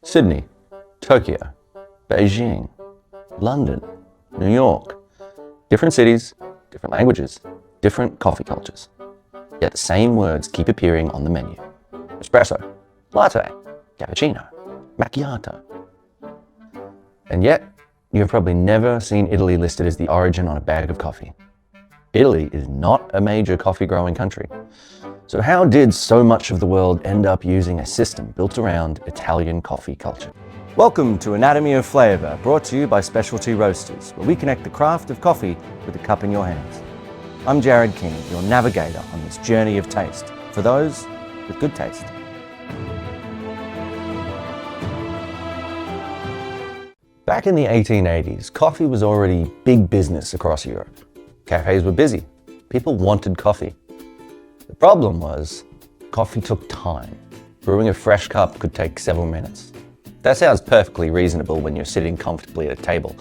Sydney, Tokyo, Beijing, London, New York. Different cities, different languages, different coffee cultures. Yet the same words keep appearing on the menu. Espresso, latte, cappuccino, macchiato. And yet, you have probably never seen Italy listed as the origin on a bag of coffee. Italy is not a major coffee growing country. So how did so much of the world end up using a system built around Italian coffee culture? Welcome to Anatomy of Flavor, brought to you by Specialty Roasters, where we connect the craft of coffee with the cup in your hands. I'm Jared King, your navigator on this journey of taste, for those with good taste. Back in the 1880s, coffee was already big business across Europe. Cafés were busy. People wanted coffee. The problem was, coffee took time. Brewing a fresh cup could take several minutes. That sounds perfectly reasonable when you're sitting comfortably at a table.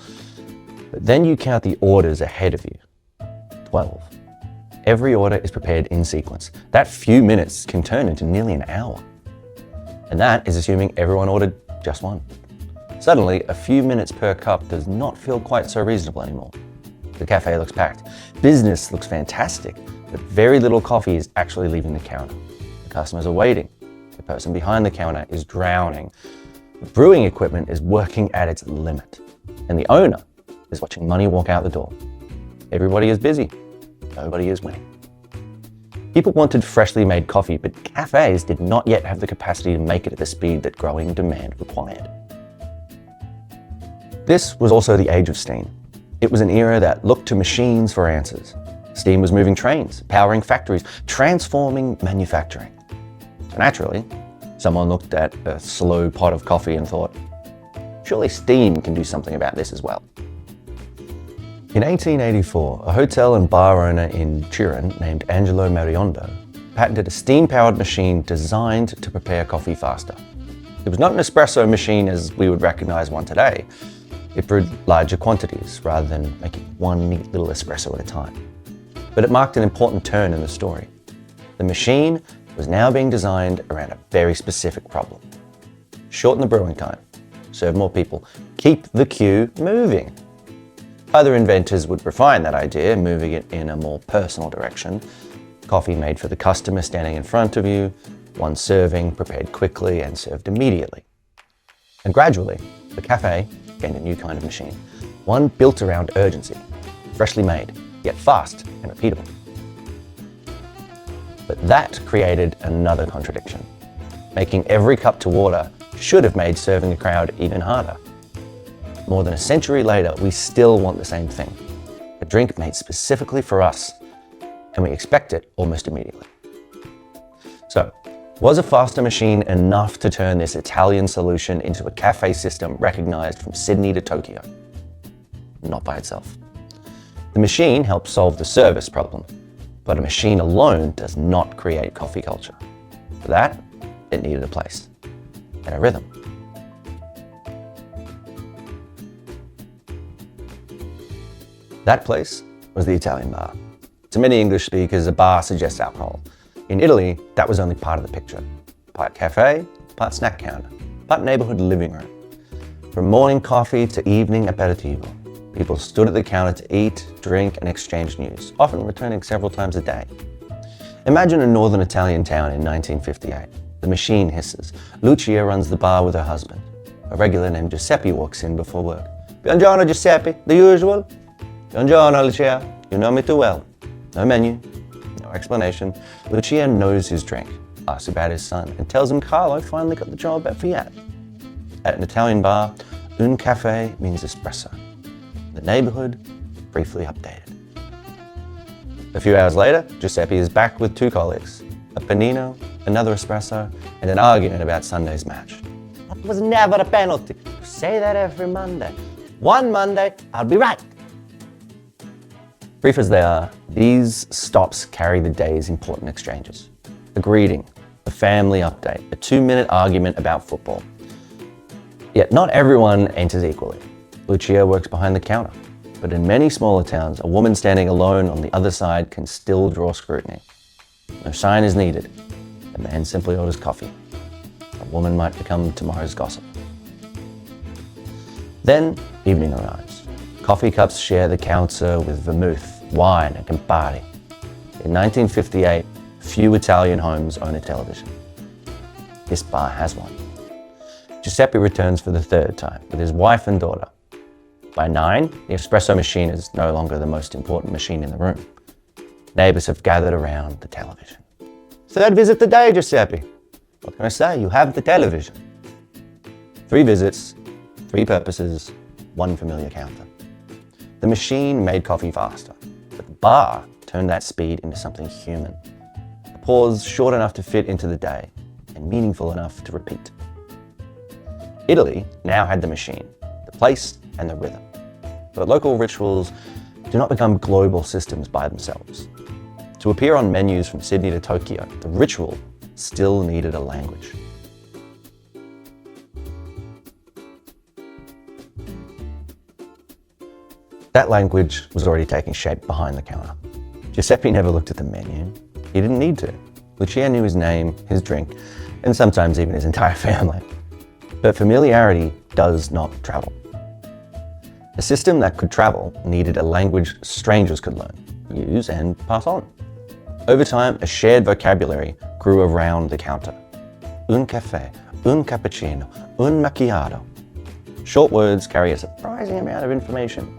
But then you count the orders ahead of you. 12. Every order is prepared in sequence. That few minutes can turn into nearly an hour. And that is assuming everyone ordered just one. Suddenly, a few minutes per cup does not feel quite so reasonable anymore. The cafe looks packed. Business looks fantastic, but very little coffee is actually leaving the counter. The customers are waiting. The person behind the counter is drowning. The brewing equipment is working at its limit. And the owner is watching money walk out the door. Everybody is busy. Nobody is winning. People wanted freshly made coffee, but cafes did not yet have the capacity to make it at the speed that growing demand required. This was also the age of steam. It was an era that looked to machines for answers. Steam was moving trains, powering factories, transforming manufacturing. So naturally, someone looked at a slow pot of coffee and thought, surely steam can do something about this as well. In 1884, a hotel and bar owner in Turin named Angelo Mariondo patented a steam-powered machine designed to prepare coffee faster. It was not an espresso machine as we would recognize one today. It brewed larger quantities rather than making one neat little espresso at a time. But it marked an important turn in the story. The machine was now being designed around a very specific problem. Shorten the brewing time, serve more people, keep the queue moving. Other inventors would refine that idea, moving it in a more personal direction. Coffee made for the customer standing in front of you, one serving, prepared quickly and served immediately. And gradually, the cafe gained a new kind of machine, one built around urgency, freshly made, yet fast and repeatable. But that created another contradiction. Making every cup to order should have made serving the crowd even harder. More than a century later, we still want the same thing, a drink made specifically for us, and we expect it almost immediately. So, was a faster machine enough to turn this Italian solution into a cafe system recognized from Sydney to Tokyo? Not by itself. The machine helps solve the service problem, but a machine alone does not create coffee culture. For that, it needed a place and a rhythm. That place was the Italian bar. To many English speakers, a bar suggests alcohol. In Italy, that was only part of the picture. Part cafe, part snack counter, part neighborhood living room. From morning coffee to evening aperitivo, people stood at the counter to eat, drink, and exchange news, often returning several times a day. Imagine a northern Italian town in 1958. The machine hisses. Lucia runs the bar with her husband. A regular named Giuseppe walks in before work. Buongiorno, Giuseppe, the usual? Buongiorno, Lucia. You know me too well. No menu. Explanation. Lucia knows his drink, asks about his son, and tells him Carlo finally got the job at Fiat. At an Italian bar, un café means espresso. The neighborhood, briefly updated. A few hours later, Giuseppe is back with two colleagues, a panino, another espresso, and an argument about Sunday's match. That was never a penalty. You say that every Monday. One Monday, I'll be right. Brief as they are, these stops carry the day's important exchanges. A greeting, a family update, a 2-minute argument about football. Yet not everyone enters equally. Lucia works behind the counter, but in many smaller towns, a woman standing alone on the other side can still draw scrutiny. No sign is needed. A man simply orders coffee. A woman might become tomorrow's gossip. Then evening arrives. Coffee cups share the counter with vermouth, wine, and Campari. In 1958, few Italian homes own a television. This bar has one. Giuseppe returns for the third time with his wife and daughter. By 9, the espresso machine is no longer the most important machine in the room. Neighbors have gathered around the television. Third visit today, Giuseppe. What can I say? You have the television. 3 visits, 3 purposes, 1 familiar counter. The machine made coffee faster, but the bar turned that speed into something human. A pause short enough to fit into the day and meaningful enough to repeat. Italy now had the machine, the place, and the rhythm. But local rituals do not become global systems by themselves. To appear on menus from Sydney to Tokyo, the ritual still needed a language. That language was already taking shape behind the counter. Giuseppe never looked at the menu. He didn't need to. Lucia knew his name, his drink, and sometimes even his entire family. But familiarity does not travel. A system that could travel needed a language strangers could learn, use, and pass on. Over time, a shared vocabulary grew around the counter. Un café, un cappuccino, un macchiato. Short words carry a surprising amount of information.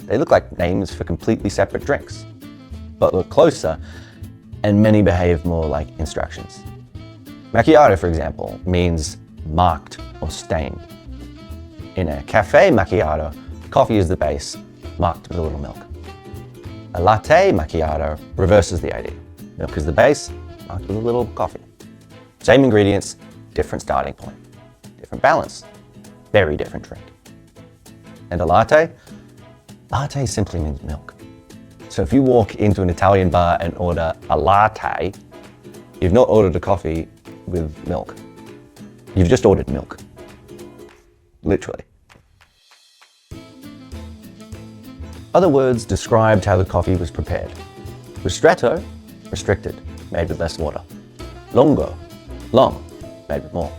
They look like names for completely separate drinks, but look closer, and many behave more like instructions. Macchiato, for example, means marked or stained. In a café macchiato, coffee is the base, marked with a little milk. A latte macchiato reverses the idea. Milk is the base, marked with a little coffee. Same ingredients, different starting point. Different balance, very different drink. And a latte? Latte simply means milk. So if you walk into an Italian bar and order a latte, you've not ordered a coffee with milk. You've just ordered milk. Literally. Other words described how the coffee was prepared. Ristretto, restricted, made with less water. Lungo, long, made with more.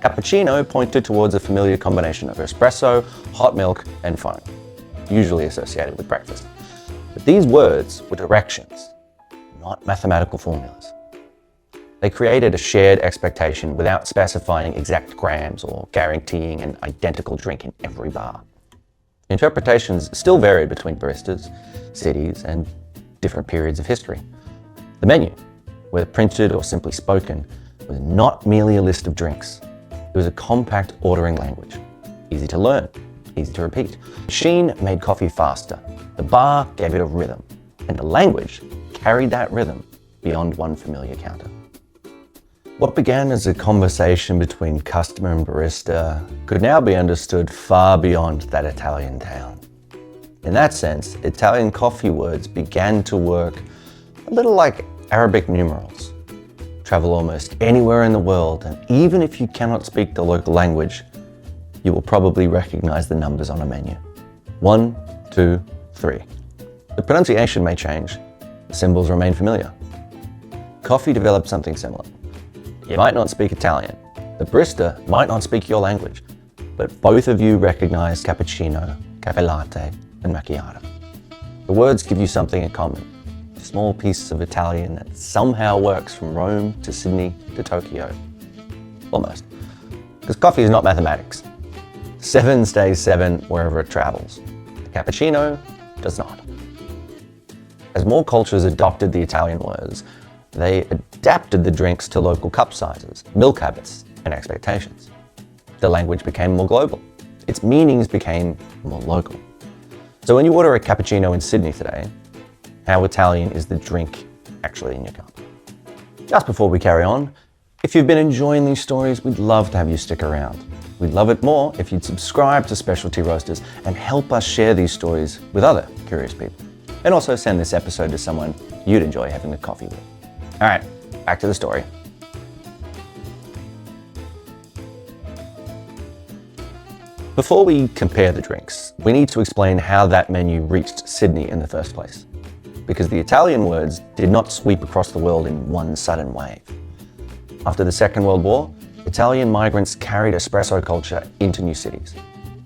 Cappuccino pointed towards a familiar combination of espresso, hot milk, and foam, usually associated with breakfast. But these words were directions, not mathematical formulas. They created a shared expectation without specifying exact grams or guaranteeing an identical drink in every bar. Interpretations still varied between baristas, cities, and different periods of history. The menu, whether printed or simply spoken, was not merely a list of drinks. It was a compact ordering language, easy to learn, easy to repeat. The machine made coffee faster. The bar gave it a rhythm, and the language carried that rhythm beyond one familiar counter. What began as a conversation between customer and barista could now be understood far beyond that Italian town. In that sense, Italian coffee words began to work a little like Arabic numerals. Travel almost anywhere in the world, and even if you cannot speak the local language, you will probably recognize the numbers on a menu. 1, 2, 3. The pronunciation may change, the symbols remain familiar. Coffee developed something similar. You might not speak Italian, the barista might not speak your language, but both of you recognize cappuccino, cafe latte, and macchiato. The words give you something in common, a small piece of Italian that somehow works from Rome to Sydney to Tokyo. Almost. Because coffee is not mathematics. 7 stays 7 wherever it travels. The cappuccino does not. As more cultures adopted the Italian words, they adapted the drinks to local cup sizes, milk habits, and expectations. The language became more global. Its meanings became more local. So when you order a cappuccino in Sydney today, how Italian is the drink actually in your cup? Just before we carry on, if you've been enjoying these stories, we'd love to have you stick around. We'd love it more if you'd subscribe to Specialty Roasters and help us share these stories with other curious people. And also send this episode to someone you'd enjoy having a coffee with. All right, back to the story. Before we compare the drinks, we need to explain how that menu reached Sydney in the first place. Because the Italian words did not sweep across the world in one sudden wave. After the Second World War, Italian migrants carried espresso culture into new cities.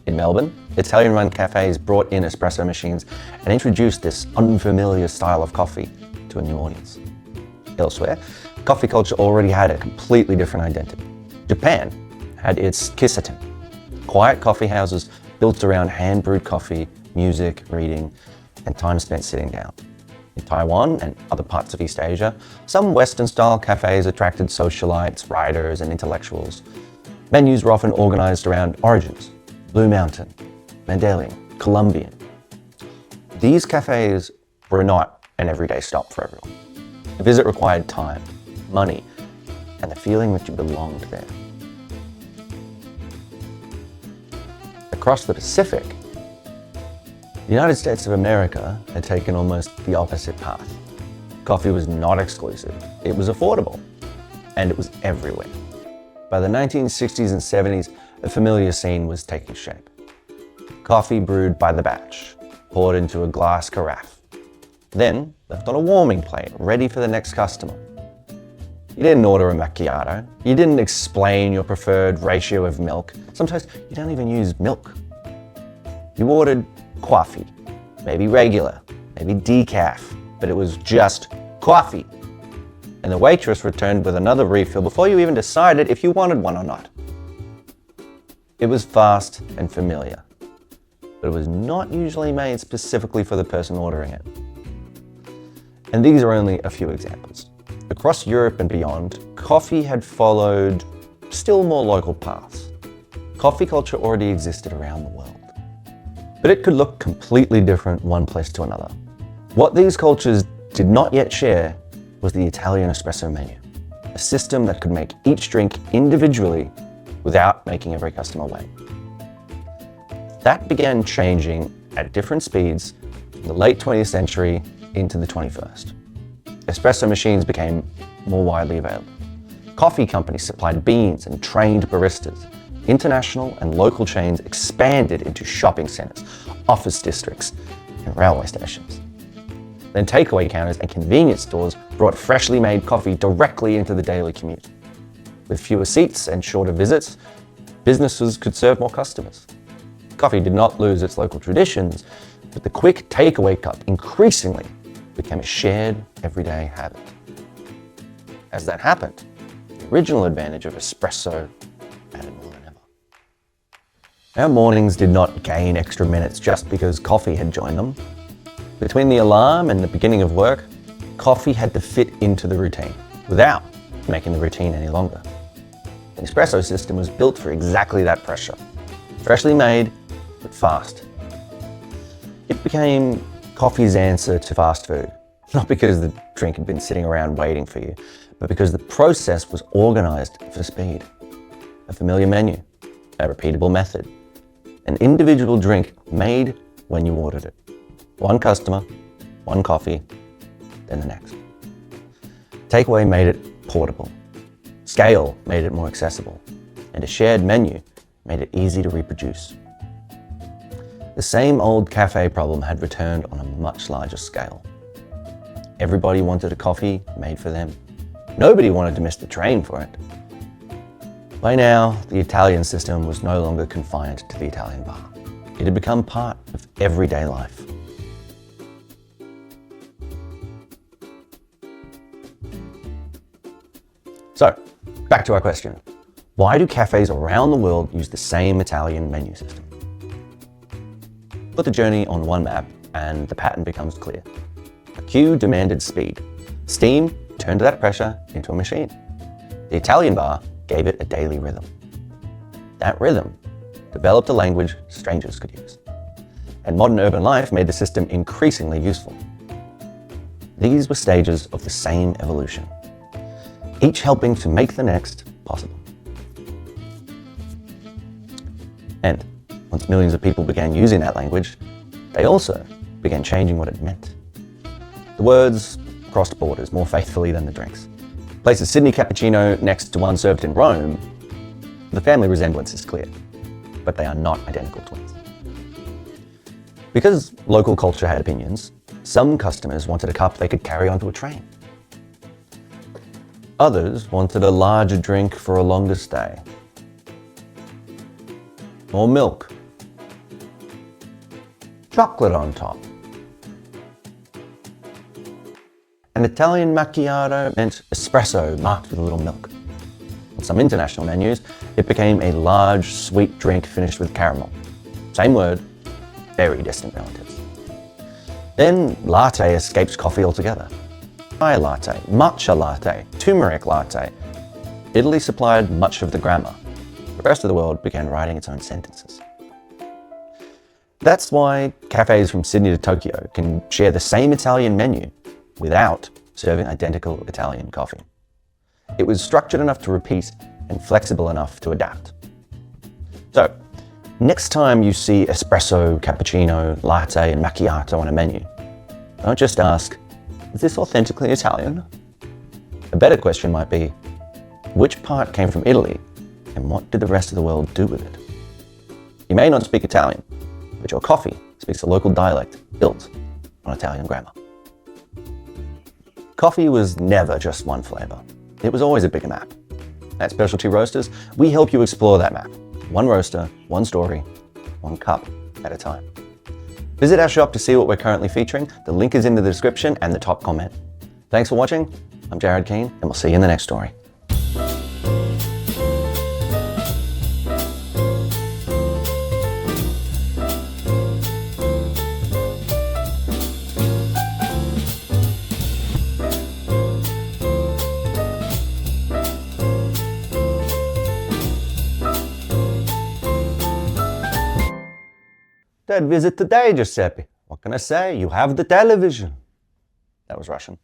In Melbourne, Italian-run cafes brought in espresso machines and introduced this unfamiliar style of coffee to a new audience. Elsewhere, coffee culture already had a completely different identity. Japan had its Kissaten, quiet coffee houses built around hand-brewed coffee, music, reading, and time spent sitting down. In Taiwan and other parts of East Asia, some Western-style cafes attracted socialites, writers, and intellectuals. Menus were often organized around origins: Blue Mountain, Mendelian, Colombian. These cafes were not an everyday stop for everyone. A visit required time, money, and the feeling that you belonged there. Across the Pacific, the United States of America had taken almost the opposite path. Coffee was not exclusive, it was affordable, and it was everywhere. By the 1960s and 70s, a familiar scene was taking shape. Coffee brewed by the batch, poured into a glass carafe, then left on a warming plate, ready for the next customer. You didn't order a macchiato. You didn't explain your preferred ratio of milk. Sometimes you don't even use milk. You ordered coffee, maybe regular, maybe decaf, but it was just coffee. And the waitress returned with another refill before you even decided if you wanted one or not. It was fast and familiar, but it was not usually made specifically for the person ordering it. And these are only a few examples. Across Europe and beyond, coffee had followed still more local paths. Coffee culture already existed around the world, but it could look completely different one place to another. What these cultures did not yet share was the Italian espresso menu, a system that could make each drink individually without making every customer wait. That began changing at different speeds from the late 20th century into the 21st. Espresso machines became more widely available. Coffee companies supplied beans and trained baristas. International and local chains expanded into shopping centers, office districts, and railway stations. Then takeaway counters and convenience stores brought freshly made coffee directly into the daily commute. With fewer seats and shorter visits, businesses could serve more customers. Coffee did not lose its local traditions, but the quick takeaway cup increasingly became a shared, everyday habit. As that happened, the original advantage of espresso mattered more than ever. Our mornings did not gain extra minutes just because coffee had joined them. Between the alarm and the beginning of work, coffee had to fit into the routine without making the routine any longer. The espresso system was built for exactly that pressure. Freshly made, but fast. It became coffee's answer to fast food, not because the drink had been sitting around waiting for you, but because the process was organized for speed. A familiar menu, a repeatable method, an individual drink made when you ordered it. One customer, one coffee, then the next. Takeaway made it portable. Scale made it more accessible, and a shared menu made it easy to reproduce. The same old cafe problem had returned on a much larger scale. Everybody wanted a coffee made for them. Nobody wanted to miss the train for it. By now, the Italian system was no longer confined to the Italian bar. It had become part of everyday life. So, back to our question. Why do cafes around the world use the same Italian menu system? Put the journey on one map and the pattern becomes clear. A queue demanded speed. Steam turned that pressure into a machine. The Italian bar gave it a daily rhythm. That rhythm developed a language strangers could use. And modern urban life made the system increasingly useful. These were stages of the same evolution, each helping to make the next possible. And once millions of people began using that language, they also began changing what it meant. The words crossed borders more faithfully than the drinks. Place a Sydney Cappuccino next to one served in Rome, the family resemblance is clear, but they are not identical twins. Because local culture had opinions, some customers wanted a cup they could carry onto a train. Others wanted a larger drink for a longer stay. More milk, chocolate on top. An Italian macchiato meant espresso marked with a little milk. On some international menus, it became a large, sweet drink finished with caramel. Same word, very distant relatives. Then latte escapes coffee altogether. Chai latte, matcha latte, turmeric latte. Italy supplied much of the grammar. The rest of the world began writing its own sentences. That's why cafes from Sydney to Tokyo can share the same Italian menu without serving identical Italian coffee. It was structured enough to repeat and flexible enough to adapt. So, next time you see espresso, cappuccino, latte, and macchiato on a menu, don't just ask, is this authentically Italian? A better question might be, which part came from Italy and what did the rest of the world do with it? You may not speak Italian, but your coffee speaks a local dialect built on Italian grammar. Coffee was never just one flavor. It was always a bigger map. At Specialty Roasters, we help you explore that map. One roaster, one story, one cup at a time. Visit our shop to see what we're currently featuring. The link is in the description and the top comment. Thanks for watching. I'm Jared Keane, and we'll see you in the next story. That visit today, Giuseppe. What can I say? You have the television. That was Russian.